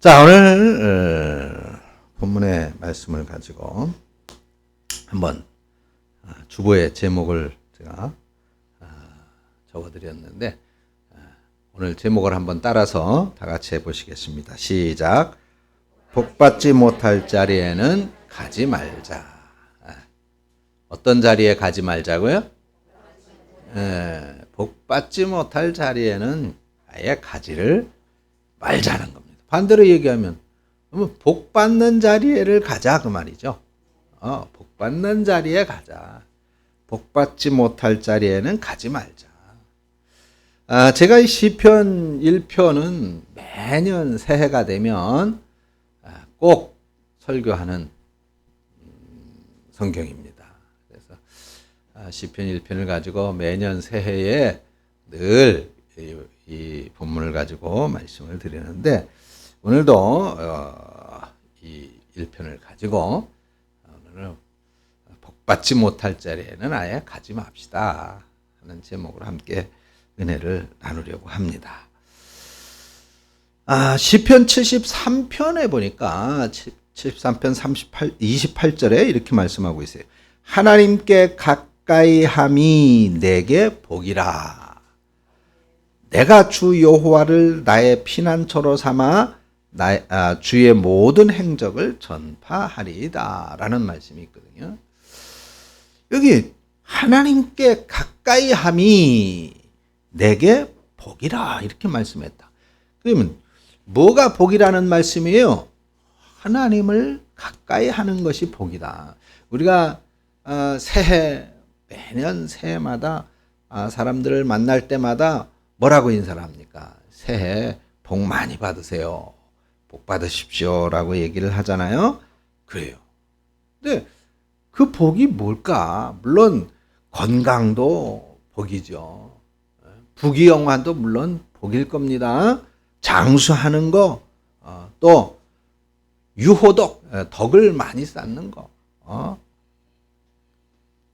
자, 오늘 본문의 말씀을 가지고 한번 주보의 제목을 제가 적어드렸는데 오늘 제목을 한번 따라서 다 같이 해보시겠습니다. 시작. 복받지 못할 자리에는 가지 말자. 어떤 자리에 가지 말자고요? 복받지 못할 자리에는 아예 가지를 말자는 겁니다. 반대로 얘기하면 복받는 자리에를 가자 그 말이죠. 복받는 자리에 가자. 복받지 못할 자리에는 가지 말자. 제가 이 시편 1편은 매년 새해가 되면 꼭 설교하는 성경입니다. 그래서 시편 1편을 가지고 매년 새해에 늘 이 본문을 가지고 말씀을 드리는데 오늘도 이 1편을 가지고 오늘은 복받지 못할 자리에는 아예 가지 맙시다 하는 제목으로 함께 은혜를 나누려고 합니다. 시편 73편에 보니까 73편 28절에 이렇게 말씀하고 있어요. 하나님께 가까이 함이 내게 복이라. 내가 주 여호와를 나의 피난처로 삼아 주의 모든 행적을 전파하리이다 라는 말씀이 있거든요. 여기 하나님께 가까이 함이 내게 복이라 이렇게 말씀했다. 그러면 뭐가 복이라는 말씀이에요? 하나님을 가까이 하는 것이 복이다. 우리가 매년 새해마다 사람들을 만날 때마다 뭐라고 인사를 합니까? 새해 복 많이 받으세요. 복 받으십시오 라고 얘기를 하잖아요. 그래요. 근데 그 복이 뭘까? 물론 건강도 복이죠. 부귀영화도 물론 복일 겁니다. 장수하는 거, 또 유호덕, 덕을 많이 쌓는 거,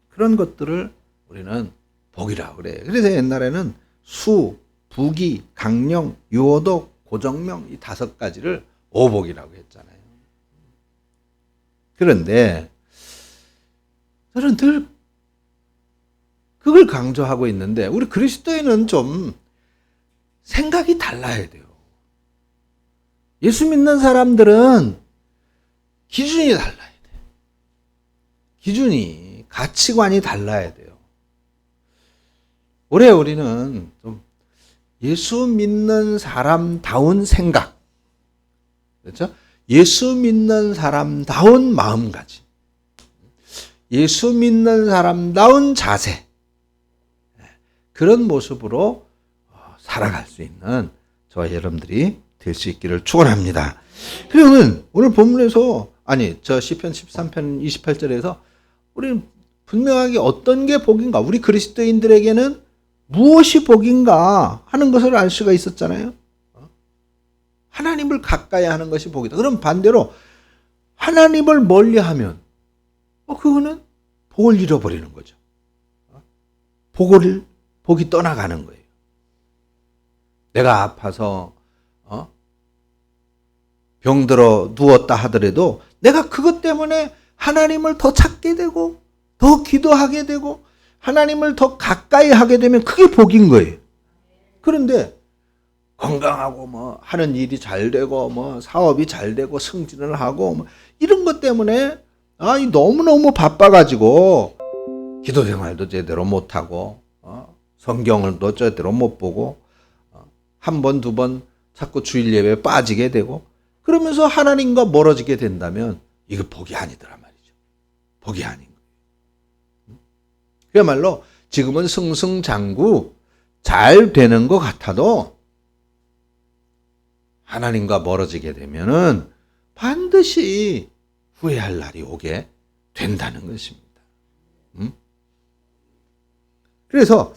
그런 것들을 우리는 복이라고 그래요. 그래서 옛날에는 수, 부귀, 강령, 유호덕, 고정명 이 5가지를 오복이라고 했잖아요. 그런데 저는 늘 그걸 강조하고 있는데 우리 그리스도인은 좀 생각이 달라야 돼요. 예수 믿는 사람들은 기준이 달라야 돼요. 기준이, 가치관이 달라야 돼요. 올해 우리는 좀 예수 믿는 사람다운 생각, 그렇죠? 예수 믿는 사람다운 마음가짐, 예수 믿는 사람다운 자세, 그런 모습으로 살아갈 수 있는 저와 여러분들이 될 수 있기를 축원합니다. 그러면 오늘 본문에서 저 시편 13편 28절에서 우리는 분명하게 어떤 게 복인가, 우리 그리스도인들에게는 무엇이 복인가 하는 것을 알 수가 있었잖아요. 하나님을 가까이 하는 것이 복이다. 그럼 반대로 하나님을 멀리하면 그거는 복을 잃어버리는 거죠. 복이 떠나가는 거예요. 내가 아파서 병들어 누웠다 하더라도 내가 그것 때문에 하나님을 더 찾게 되고 더 기도하게 되고 하나님을 더 가까이 하게 되면 그게 복인 거예요. 그런데 건강하고 하는 일이 잘 되고 사업이 잘 되고 승진을 하고 이런 것 때문에 너무너무 바빠가지고 기도 생활도 제대로 못하고 성경을 또 제대로 못 보고 한 번, 두 번 자꾸 주일 예배에 빠지게 되고 그러면서 하나님과 멀어지게 된다면 이거 복이 아니더란 말이죠. 복이 아닌 거예요. 그야말로 지금은 승승장구 잘 되는 것 같아도 하나님과 멀어지게 되면은 반드시 후회할 날이 오게 된다는 것입니다. 그래서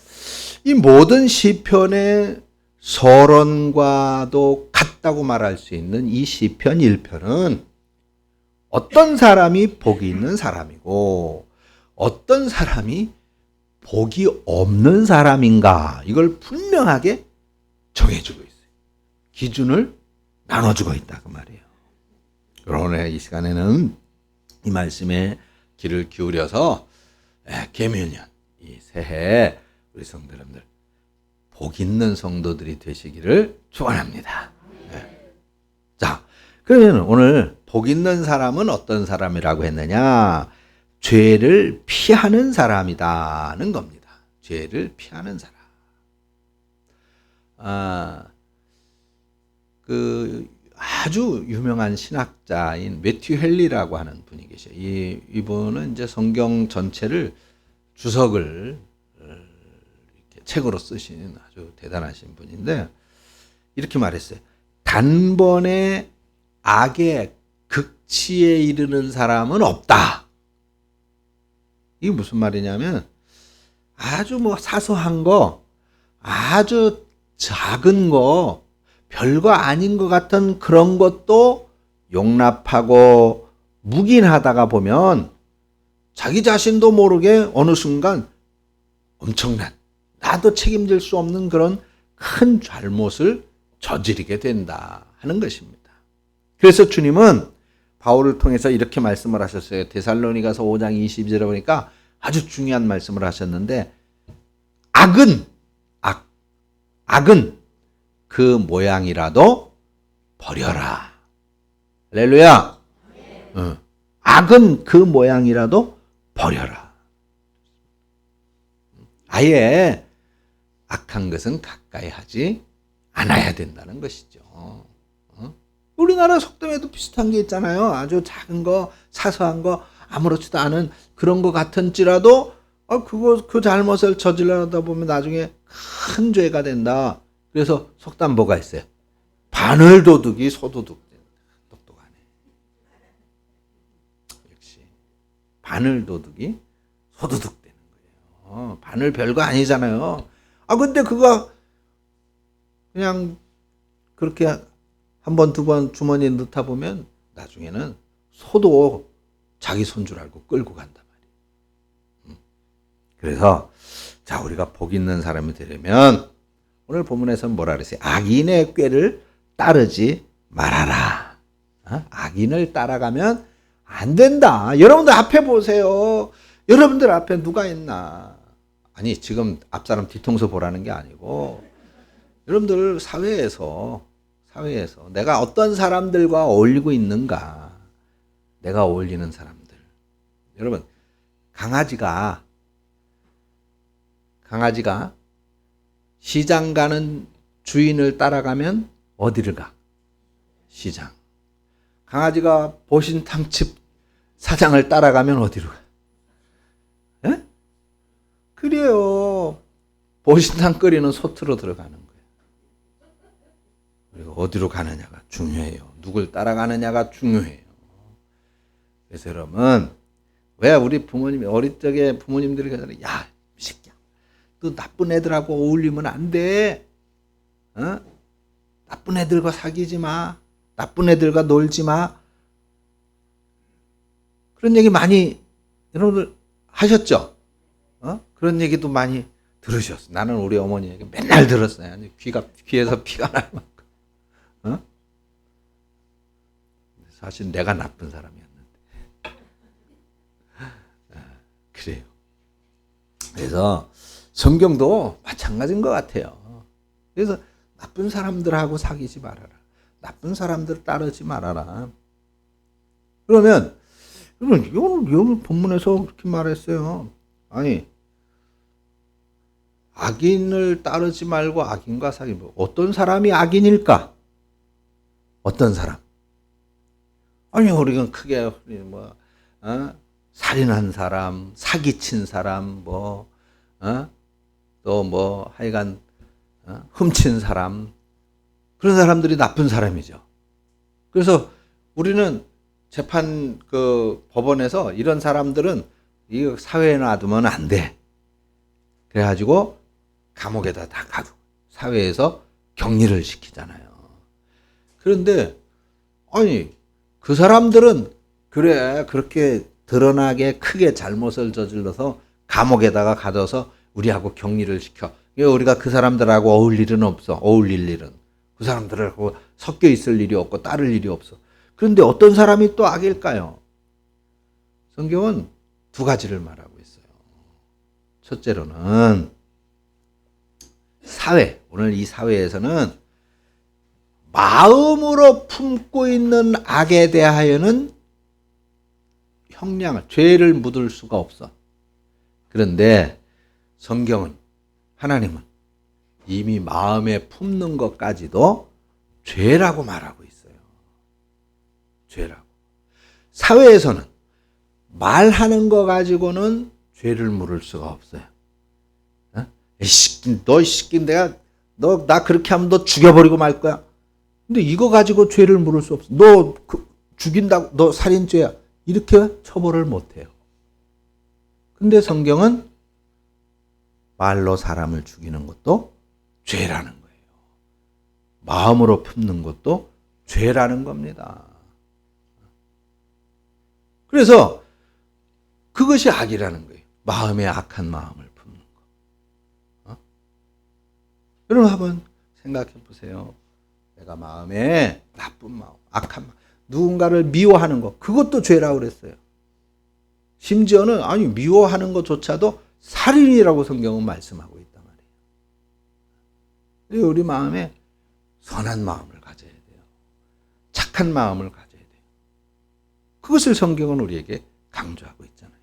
이 모든 시편의 서론과도 같다고 말할 수 있는 이 시편 1편은 어떤 사람이 복이 있는 사람이고 어떤 사람이 복이 없는 사람인가 이걸 분명하게 정해주고 있어요. 기준을 나눠주고 있다 그 말이에요. 그러네 이 시간에는 이 말씀에 귀를 기울여서 계명년 이 새해 우리 성도 여러분들 복 있는 성도들이 되시기를 축원합니다. 자, 그러면 오늘 복 있는 사람은 어떤 사람이라고 했느냐? 죄를 피하는 사람이다는 겁니다. 죄를 피하는 사람. 그 아주 유명한 신학자인 매튜 헨리라고 하는 분이 계셔요. 이분은 이제 성경 전체를 주석을 이렇게 책으로 쓰신 아주 대단하신 분인데 이렇게 말했어요. 단번에 악의 극치에 이르는 사람은 없다. 이게 무슨 말이냐면 아주 뭐 사소한 거, 아주 작은 거, 별거 아닌 것 같은 그런 것도 용납하고 묵인하다가 보면 자기 자신도 모르게 어느 순간 엄청난 나도 책임질 수 없는 그런 큰 잘못을 저지르게 된다 하는 것입니다. 그래서 주님은 바울을 통해서 이렇게 말씀을 하셨어요. 데살로니가서 5장 22절에 보니까 아주 중요한 말씀을 하셨는데 악은 그 모양이라도 버려라. 할렐루야. 악은 그 모양이라도 버려라. 아예 악한 것은 가까이 하지 않아야 된다는 것이죠. 우리나라 속담에도 비슷한 게 있잖아요. 아주 작은 거, 사소한 거, 아무렇지도 않은 그런 거 같은지라도 그 잘못을 저질러다 보면 나중에 큰 죄가 된다. 그래서 속담 뭐가 있어요? 바늘도둑이 소도둑 된다. 똑똑하네. 역시 바늘도둑이 소도둑 되는 거예요. 바늘 별거 아니잖아요. 근데 그거 그냥 그렇게 한 번, 두 번 주머니에 넣다 보면 나중에는 소도 자기 손 줄 알고 끌고 간단 말이에요. 그래서 자 우리가 복 있는 사람이 되려면 오늘 본문에서는 뭐라 그랬어요? 악인의 꾀를 따르지 말아라. 악인을 따라가면 안 된다. 여러분들 앞에 보세요. 여러분들 앞에 누가 있나? 아니 지금 앞사람 뒤통수 보라는 게 아니고 여러분들 사회에서 내가 어떤 사람들과 어울리고 있는가? 내가 어울리는 사람들. 여러분 강아지가 시장 가는 주인을 따라가면 어디를 가? 시장. 강아지가 보신탕집 사장을 따라가면 어디로 가? 에? 그래요. 보신탕 끓이는 솥으로 들어가는 거예요. 그리고 어디로 가느냐가 중요해요. 누굴 따라가느냐가 중요해요. 그래서 여러분 왜 우리 부모님이 어릴 적에 부모님들이 그러잖아요. 야, 이 새끼야. 너 나쁜 애들하고 어울리면 안 돼. 나쁜 애들과 사귀지 마. 나쁜 애들과 놀지 마. 그런 얘기 많이 여러분들 하셨죠? 그런 얘기도 많이 들으셨어요. 나는 우리 어머니 얘기 맨날 들었어요. 귀에서 피가 날 만큼. 사실 내가 나쁜 사람이었는데. 그래요. 그래서 성경도 마찬가지인 것 같아요. 그래서 나쁜 사람들하고 사귀지 말아라. 나쁜 사람들 따르지 말아라. 그러면 여기 본문에서 그렇게 말했어요. 아니 악인을 따르지 말고 악인과 사귀고 어떤 사람이 악인일까? 어떤 사람? 아니 우리가 크게 살인한 사람, 사기친 사람, 또 하여간 훔친 사람 그런 사람들이 나쁜 사람이죠. 그래서 우리는 재판 법원에서 이런 사람들은 이 사회에 놔두면 안 돼. 그래가지고 감옥에다 다 가두고 사회에서 격리를 시키잖아요. 그런데 아니 그 사람들은 그래 그렇게 드러나게 크게 잘못을 저질러서 감옥에다가 가둬서 우리하고 격리를 시켜. 우리가 그 사람들하고 어울릴 일은 없어. 어울릴 일은. 그 사람들하고 섞여 있을 일이 없고 따를 일이 없어. 그런데 어떤 사람이 또 악일까요? 성경은 두 가지를 말하고 있어요. 첫째로는 사회, 오늘 이 사회에서는 마음으로 품고 있는 악에 대하여는 형량을, 죄를 묻을 수가 없어. 그런데 성경은, 하나님은 이미 마음에 품는 것까지도 죄라고 말하고 있어요. 죄라고. 사회에서는 말하는 거 가지고는 죄를 물을 수가 없어요. 너 이 새끼 내가 너 나 그렇게 하면 너 죽여버리고 말 거야. 근데 이거 가지고 죄를 물을 수 없어. 너 죽인다고 너 살인죄야. 이렇게 처벌을 못 해요. 근데 성경은 말로 사람을 죽이는 것도 죄라는 거예요. 마음으로 품는 것도 죄라는 겁니다. 그래서 그것이 악이라는 거예요. 마음에 악한 마음을 품는 거. 여러분 한번 생각해 보세요. 내가 마음에 나쁜 마음, 악한 마음, 누군가를 미워하는 것, 그것도 죄라고 그랬어요. 심지어는 아니 미워하는 것조차도 살인이라고 성경은 말씀하고 있단 말이에요. 우리 마음에 선한 마음을 가져야 돼요. 착한 마음을 가져야 돼요. 그것을 성경은 우리에게 강조하고 있잖아요.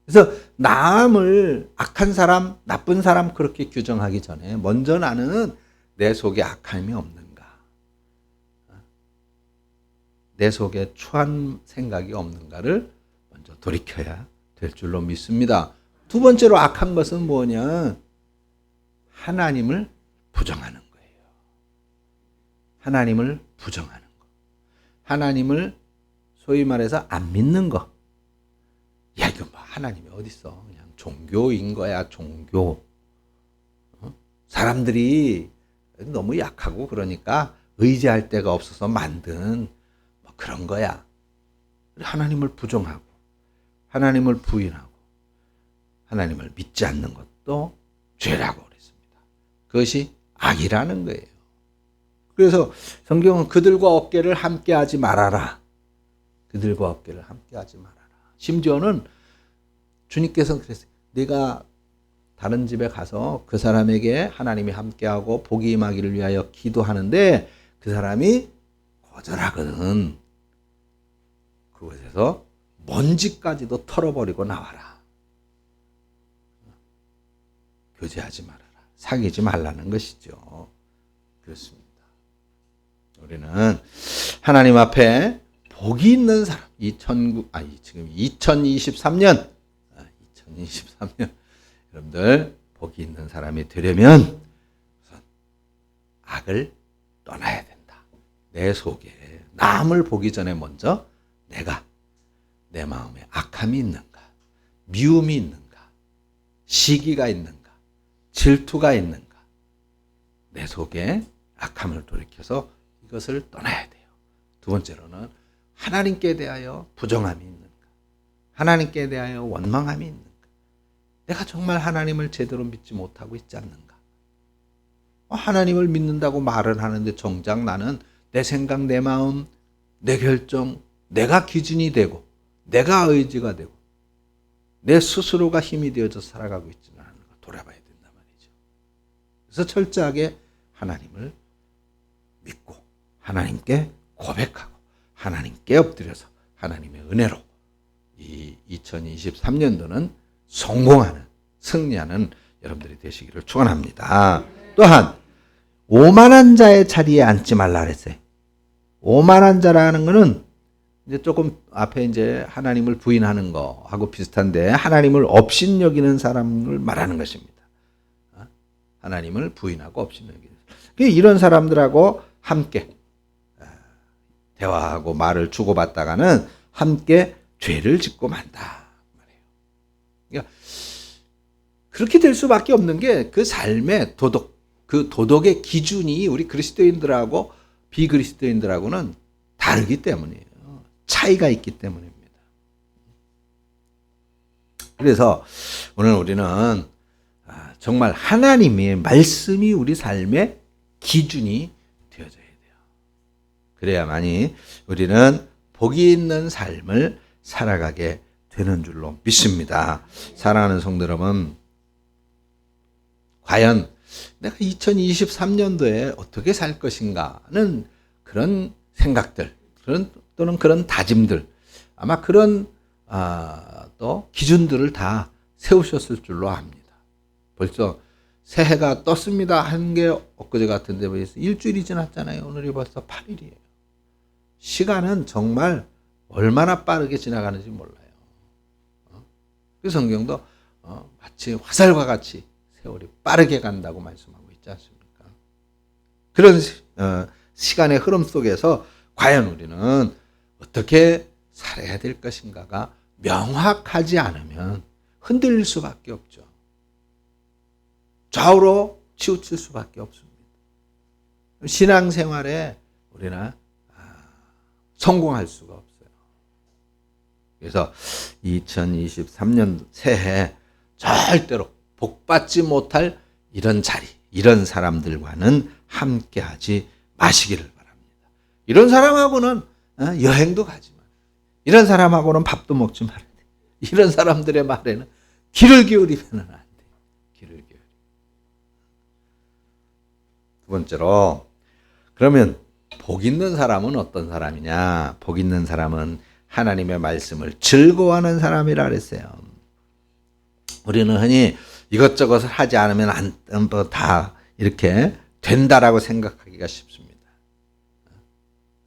그래서 남을 악한 사람, 나쁜 사람 그렇게 규정하기 전에 먼저 나는 내 속에 악함이 없는가, 내 속에 추한 생각이 없는가를 먼저 돌이켜야 될 줄로 믿습니다. 두 번째로 악한 것은 뭐냐? 하나님을 부정하는 거예요. 하나님을 부정하는 거. 하나님을 소위 말해서 안 믿는 거. 야, 이거 뭐 하나님이 어딨어? 그냥 종교인 거야, 종교. 사람들이 너무 약하고 그러니까 의지할 데가 없어서 만든 뭐 그런 거야. 하나님을 부정하고 하나님을 부인하고 하나님을 믿지 않는 것도 죄라고 그랬습니다. 그것이 악이라는 거예요. 그래서 성경은 그들과 어깨를 함께하지 말아라. 그들과 어깨를 함께하지 말아라. 심지어는 주님께서 그랬어요. 네가 다른 집에 가서 그 사람에게 하나님이 함께하고 복이 임하기를 위하여 기도하는데 그 사람이 거절하거든. 그곳에서 먼지까지도 털어버리고 나와라. 교제하지 말아라. 사귀지 말라는 것이죠. 그렇습니다. 우리는 하나님 앞에 복이 있는 사람, 지금 2023년 여러분들 복이 있는 사람이 되려면 우선 악을 떠나야 된다. 내 속에 남을 보기 전에 먼저 내가 내 마음에 악함이 있는가, 미움이 있는가, 시기가 있는가, 질투가 있는가, 내 속에 악함을 돌이켜서 이것을 떠나야 돼요. 두 번째로는 하나님께 대하여 부정함이 있는가, 하나님께 대하여 원망함이 있는가, 내가 정말 하나님을 제대로 믿지 못하고 있지 않는가. 하나님을 믿는다고 말을 하는데 정작 나는 내 생각, 내 마음, 내 결정, 내가 기준이 되고 내가 의지가 되고 내 스스로가 힘이 되어서 살아가고 있지는 않은가 돌아봐야 된단 말이죠. 그래서 철저하게 하나님을 믿고 하나님께 고백하고 하나님께 엎드려서 하나님의 은혜로 이 2023년도는 성공하는, 승리하는 여러분들이 되시기를 축원합니다. 또한 오만한 자의 자리에 앉지 말라 그랬어요. 오만한 자라는 것은 이제 조금 앞에 이제 하나님을 부인하는 거하고 비슷한데 하나님을 업신여기는 사람을 말하는 것입니다. 하나님을 부인하고 업신여기는. 이런 사람들하고 함께 대화하고 말을 주고받다가는 함께 죄를 짓고 만다. 그러니까 그렇게 될 수밖에 없는 게 그 삶의 도덕, 그 도덕의 기준이 우리 그리스도인들하고 비그리스도인들하고는 다르기 때문이에요. 차이가 있기 때문입니다. 그래서 오늘 우리는 정말 하나님의 말씀이 우리 삶의 기준이 되어져야 돼요. 그래야만이 우리는 복이 있는 삶을 살아가게 되는 줄로 믿습니다. 사랑하는 성도 여러분, 과연 내가 2023년도에 어떻게 살 것인가는 그런 생각들, 또는 그런 다짐들, 아마 그런 또 기준들을 다 세우셨을 줄로 압니다. 벌써 새해가 떴습니다 한 게 엊그제 같은데 벌써 일주일이 지났잖아요. 오늘이 벌써 8일이에요. 시간은 정말 얼마나 빠르게 지나가는지 몰라요. 그 성경도 마치 화살과 같이 세월이 빠르게 간다고 말씀하고 있지 않습니까? 그런 시간의 흐름 속에서 과연 우리는 어떻게 살아야 될 것인가가 명확하지 않으면 흔들릴 수밖에 없죠. 좌우로 치우칠 수밖에 없습니다. 신앙생활에 우리는 성공할 수가 없어요. 그래서 2023년 새해 절대로 복받지 못할 이런 자리, 이런 사람들과는 함께하지 마시기를 바랍니다. 이런 사람하고는 여행도 가지만, 이런 사람하고는 밥도 먹지 말아야 돼. 이런 사람들의 말에는 귀를 기울이면 안 돼. 귀를 기울이. 두 번째로, 그러면 복 있는 사람은 어떤 사람이냐? 복 있는 사람은 하나님의 말씀을 즐거워하는 사람이라 그랬어요. 우리는 흔히 이것저것을 하지 않으면 다 이렇게 된다라고 생각하기가 쉽습니다.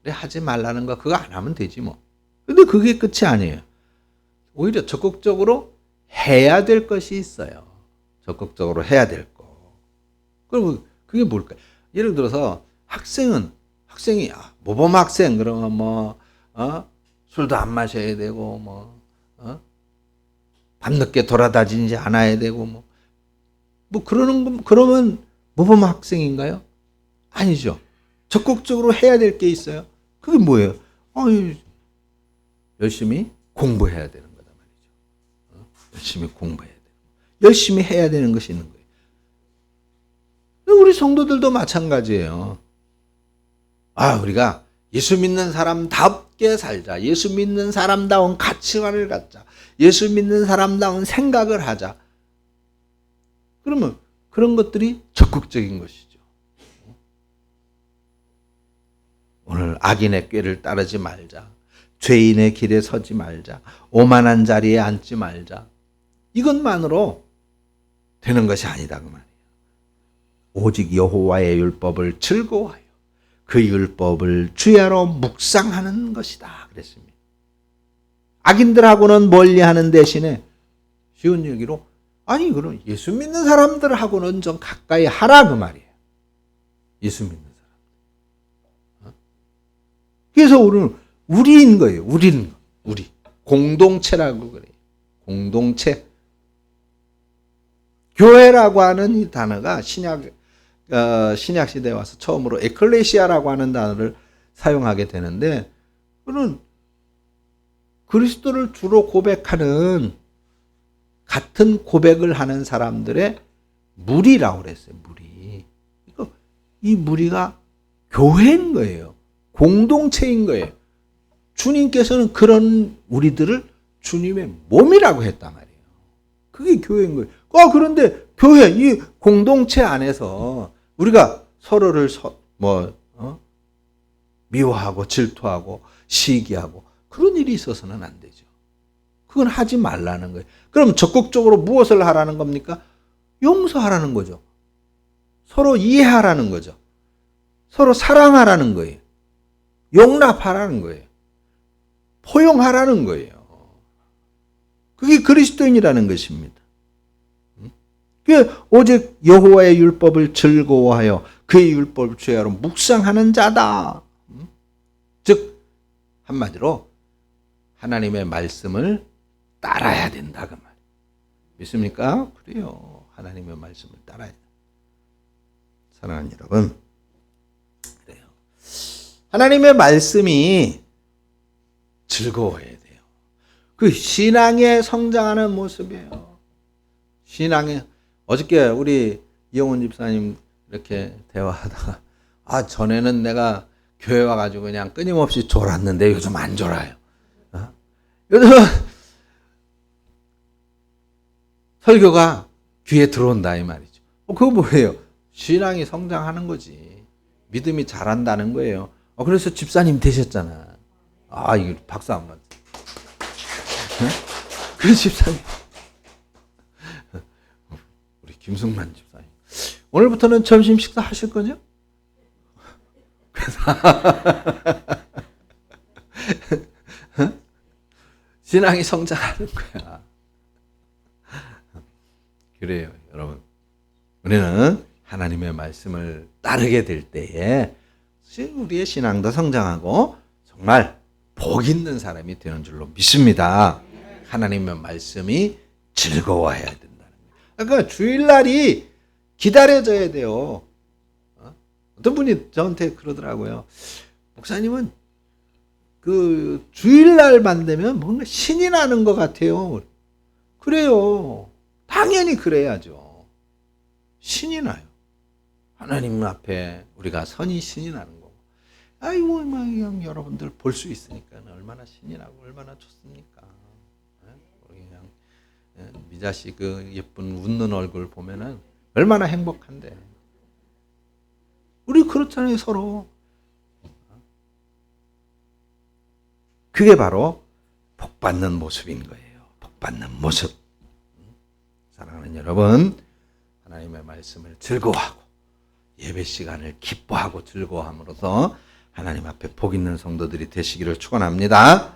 그래, 하지 말라는 거 그거 안 하면 되지 뭐. 근데 그게 끝이 아니에요. 오히려 적극적으로 해야 될 것이 있어요. 적극적으로 해야 될 거. 그럼 그게 뭘까요? 예를 들어서 학생이 모범 학생 그러면 술도 안 마셔야 되고 밤늦게 돌아다니지 않아야 되고 그러면 모범 학생인가요? 아니죠. 적극적으로 해야 될 게 있어요. 그게 뭐예요? 열심히 공부해야 되는 거다 말이죠. 열심히 공부해야 돼요. 열심히 해야 되는 것이 있는 거예요. 우리 성도들도 마찬가지예요. 우리가 예수 믿는 사람답게 살자. 예수 믿는 사람다운 가치관을 갖자. 예수 믿는 사람다운 생각을 하자. 그러면 그런 것들이 적극적인 것이죠. 오늘 악인의 꾀를 따르지 말자. 죄인의 길에 서지 말자. 오만한 자리에 앉지 말자. 이것만으로 되는 것이 아니다 그 말이에요. 오직 여호와의 율법을 즐거워하여 그 율법을 주야로 묵상하는 것이다 그랬습니다. 악인들하고는 멀리하는 대신에 쉬운 얘기로 그럼 예수 믿는 사람들하고는 좀 가까이 하라 그 말이에요. 예수 믿는 사람. 그래서 우리인 거예요. 우리 공동체라고 그래요. 공동체. 교회라고 하는 이 단어가 신약 시대에 와서 처음으로 에클레시아라고 하는 단어를 사용하게 되는데, 그는 그리스도를 주로 고백하는 같은 고백을 하는 사람들의 무리라고 그랬어요. 무리. 그러니까 이 무리가 교회인 거예요. 공동체인 거예요. 주님께서는 그런 우리들을 주님의 몸이라고 했단 말이에요. 그게 교회인 거예요. 그런데 교회, 이 공동체 안에서 우리가 서로를 미워하고 질투하고 시기하고 그런 일이 있어서는 안 되죠. 그건 하지 말라는 거예요. 그럼 적극적으로 무엇을 하라는 겁니까? 용서하라는 거죠. 서로 이해하라는 거죠. 서로 사랑하라는 거예요. 용납하라는 거예요. 포용하라는 거예요. 그게 그리스도인이라는 것입니다. 오직 여호와의 율법을 즐거워하여 그의 율법을 주야로 묵상하는 자다. 즉 한마디로 하나님의 말씀을 따라야 된다 그 말. 믿습니까? 그래요. 하나님의 말씀을 따라야 된다. 사랑하는 여러분, 그래요. 하나님의 말씀이 즐거워야 돼요. 그 신앙에 성장하는 모습이에요. 신앙에 어저께 우리 이영훈 집사님 이렇게 대화하다가 전에는 내가 교회 와가지고 그냥 끊임없이 졸았는데 요즘 안 졸아요. 요즘 설교가 귀에 들어온다 이 말이죠. 그거 뭐예요? 신앙이 성장하는 거지. 믿음이 자란다는 거예요. 그래서 집사님 되셨잖아. 이거 박수 안 맞지? 그 집사님. 우리 김승만 집사님. 오늘부터는 점심 식사 하실 거죠? 신앙이 성장하는 거야. 그래요, 여러분. 우리는 하나님의 말씀을 따르게 될 때에 우리의 신앙도 성장하고 정말 복 있는 사람이 되는 줄로 믿습니다. 하나님의 말씀이 즐거워해야 된다는 거예요. 그러니까 주일날이 기다려져야 돼요. 어떤 분이 저한테 그러더라고요. 목사님은 그 주일날만 되면 뭔가 신이 나는 것 같아요. 그래요. 당연히 그래야죠. 신이 나요. 하나님 앞에 우리가 선이 신이 나는 거고. 그냥 여러분들 볼 수 있으니까 얼마나 신이 나고 얼마나 좋습니까? 그냥 미자 씨 그 예쁜 웃는 얼굴 보면은 얼마나 행복한데. 우리 그렇잖아요, 서로. 그게 바로 복 받는 모습인 거예요. 복 받는 모습. 사랑하는 여러분, 하나님의 말씀을 즐거워하고 예배 시간을 기뻐하고 즐거워함으로써 하나님 앞에 복 있는 성도들이 되시기를 축원합니다.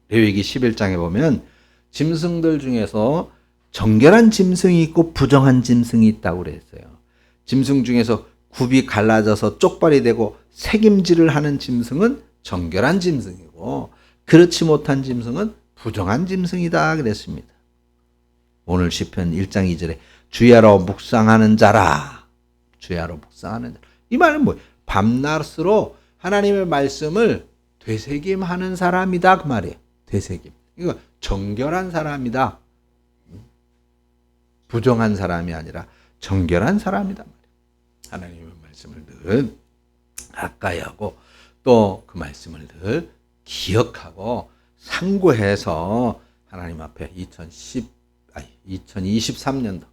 레위기 11장에 보면 짐승들 중에서 정결한 짐승이 있고 부정한 짐승이 있다고 그랬어요. 짐승 중에서 굽이 갈라져서 쪽발이 되고 새김질을 하는 짐승은 정결한 짐승이고 그렇지 못한 짐승은 부정한 짐승이다 그랬습니다. 오늘 시편 1장 2절에 주야로 묵상하는 자라. 주야로 묵상하는 자라. 이 말은 뭐예요? 밤낮으로 하나님의 말씀을 되새김하는 사람이다 그 말이에요. 되새김. 이거 정결한 사람이다. 부정한 사람이 아니라 정결한 사람이다. 하나님의 말씀을 늘 가까이 하고 또 그 말씀을 늘 기억하고 상고해서 하나님 앞에 2023년도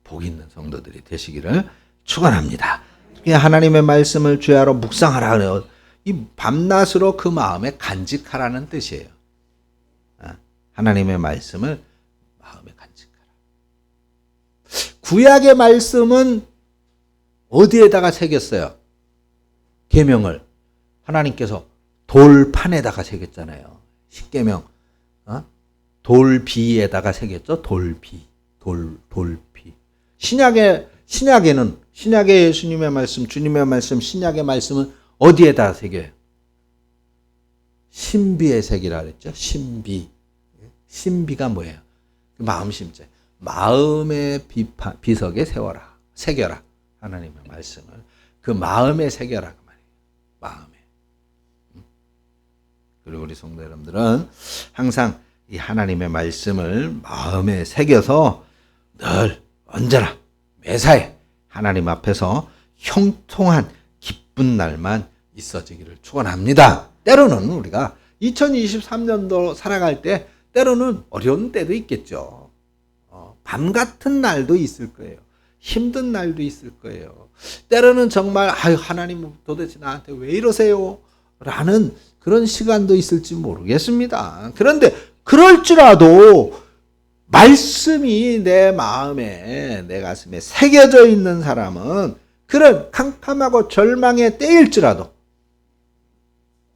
복 있는 성도들이 되시기를 축원합니다. 하나님의 말씀을 주야로 묵상하라 그래요. 이 밤낮으로 그 마음에 간직하라는 뜻이에요. 하나님의 말씀을 마음에 간직하라. 구약의 말씀은 어디에다가 새겼어요? 계명을 하나님께서 돌판에다가 새겼잖아요. 십계명 돌비에다가 새겼죠. 돌비. 신약의 예수님의 말씀, 주님의 말씀, 신약의 말씀은 어디에다 새겨요? 신비에 새기라 그랬죠. 신비가 뭐예요? 마음 심자. 마음의 비석에 새겨라. 하나님의 말씀을 그 마음에 새겨라 그 말이에요. 마음에. 그리고 우리 성도 여러분들은 항상 이 하나님의 말씀을 마음에 새겨서 늘 언제나 매사에 하나님 앞에서 형통한 기쁜 날만 있어지기를 축원합니다. 때로는 우리가 2023년도 살아갈 때 때로는 어려운 때도 있겠죠. 밤 같은 날도 있을 거예요. 힘든 날도 있을 거예요. 때로는 정말 하나님 도대체 나한테 왜 이러세요? 라는 그런 시간도 있을지 모르겠습니다. 그런데 그럴지라도 말씀이 내 마음에 내 가슴에 새겨져 있는 사람은 그런 캄캄하고 절망의 때일지라도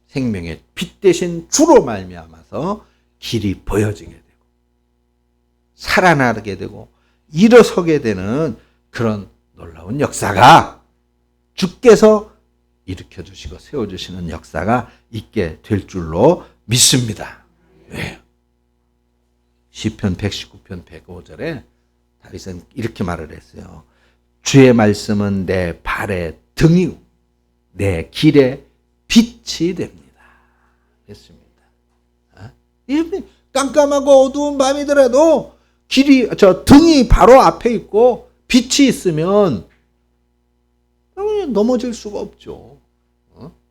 생명의 빛 대신 주로 말미암아서 길이 보여지게 되고 살아나게 되고 일어서게 되는 그런 놀라운 역사가 주께서 일으켜주시고 세워주시는 역사가 있게 될 줄로 믿습니다. 왜? 시편 119편 105절에 다윗은 이렇게 말을 했어요. 주의 말씀은 내 발의 등이고 내 길의 빛이 됩니다. 했습니다. 깜깜하고 어두운 밤이더라도 등이 바로 앞에 있고 빛이 있으면 넘어질 수가 없죠.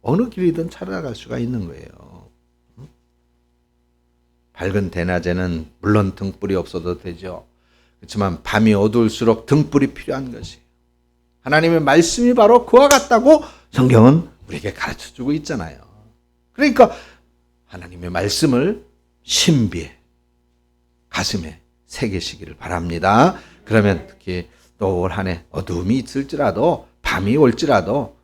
어느 길이든 찾아갈 수가 있는 거예요. 밝은 대낮에는 물론 등불이 없어도 되죠. 그렇지만 밤이 어두울수록 등불이 필요한 것이에요. 하나님의 말씀이 바로 그와 같다고 성경은 우리에게 가르쳐주고 있잖아요. 그러니까 하나님의 말씀을 신비에 가슴에 새기시기를 바랍니다. 그러면 특히 또 올 한 해 어두움이 있을지라도 밤이 올지라도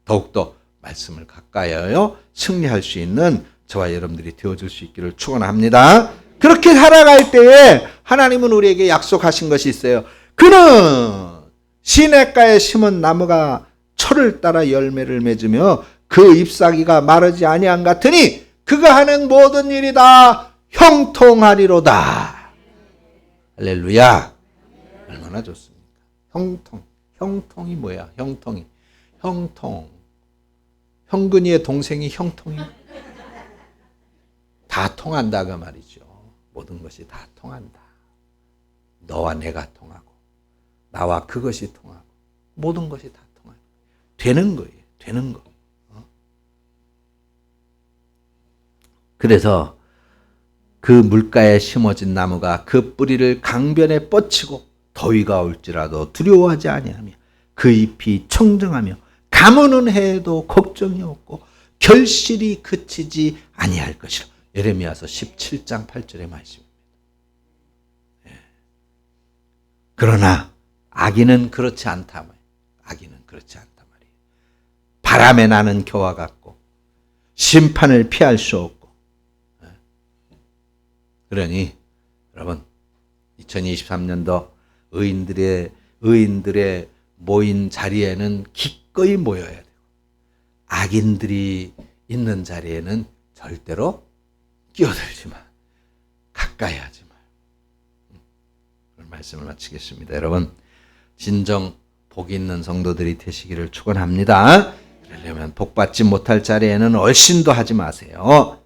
더욱더 말씀을 가까이 하여 승리할 수 있는 저와 여러분들이 되어줄 수 있기를 축원합니다. 그렇게 살아갈 때에 하나님은 우리에게 약속하신 것이 있어요. 그는 시냇가에 심은 나무가 철을 따라 열매를 맺으며 그 잎사귀가 마르지 아니한 같으니 그가 하는 모든 일이 다 형통하리로다. 할렐루야. 얼마나 좋습니까? 형통이 뭐야? 형통이. 형근이의 동생이 형통이. 다 통한다 그 말이죠. 모든 것이 다 통한다. 너와 내가 통하고 나와 그것이 통하고 모든 것이 다 통하고 되는 거예요. 되는 거. 그래서 그 물가에 심어진 나무가 그 뿌리를 강변에 뻗치고 더위가 올지라도 두려워하지 아니하며 그 잎이 청정하며 가무는 해에도 걱정이 없고 결실이 그치지 아니할 것이라. 예레미야서 17장 8절의 말씀입니다. 그러나 악인은 그렇지 않다. 악인은 그렇지 않단 말이에요. 바람에 나는 겨와 같고 심판을 피할 수 없고. 그러니 여러분 2023년도 의인들의 모인 자리에는 기꺼이 모여야 되고 악인들이 있는 자리에는 절대로 끼어들지 마. 가까이 하지 마. 그런 말씀을 마치겠습니다. 여러분 진정 복 있는 성도들이 되시기를 축원합니다. 그러려면 복받지 못할 자리에는 얼씬도 하지 마세요.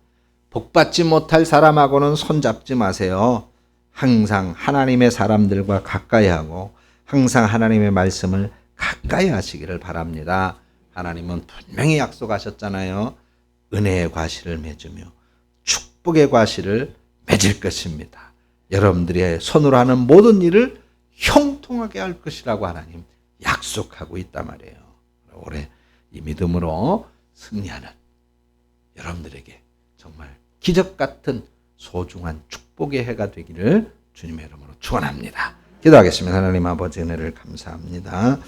복받지 못할 사람하고는 손잡지 마세요. 항상 하나님의 사람들과 가까이 하고 항상 하나님의 말씀을 가까이 하시기를 바랍니다. 하나님은 분명히 약속하셨잖아요. 은혜의 과실을 맺으며 축복의 과실을 맺을 것입니다. 여러분들의 손으로 하는 모든 일을 형통하게 할 것이라고 하나님 약속하고 있단 말이에요. 올해 이 믿음으로 승리하는 여러분들에게 정말 기적 같은 소중한 축복의 해가 되기를 주님의 이름으로 축원합니다. 기도하겠습니다. 하나님 아버지 은혜를 감사합니다.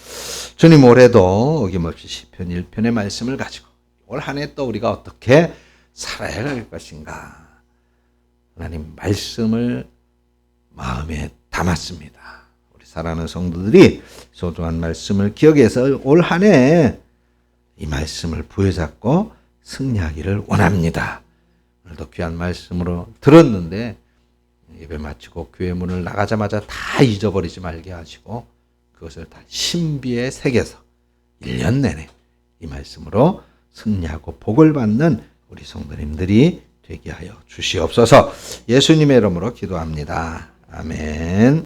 주님 올해도 어김없이 시편 1편의 말씀을 가지고 올 한 해 또 우리가 어떻게 살아야 할 것인가. 하나님 말씀을 마음에 담았습니다. 우리 사랑하는 성도들이 소중한 말씀을 기억해서 올 한 해 이 말씀을 부여잡고 승리하기를 원합니다. 오늘도 귀한 말씀으로 들었는데 예배 마치고 교회 문을 나가자마자 다 잊어버리지 말게 하시고 그것을 다 신비에 새겨서 1년 내내 이 말씀으로 승리하고 복을 받는 우리 성도님들이 되게 하여 주시옵소서. 예수님의 이름으로 기도합니다. 아멘.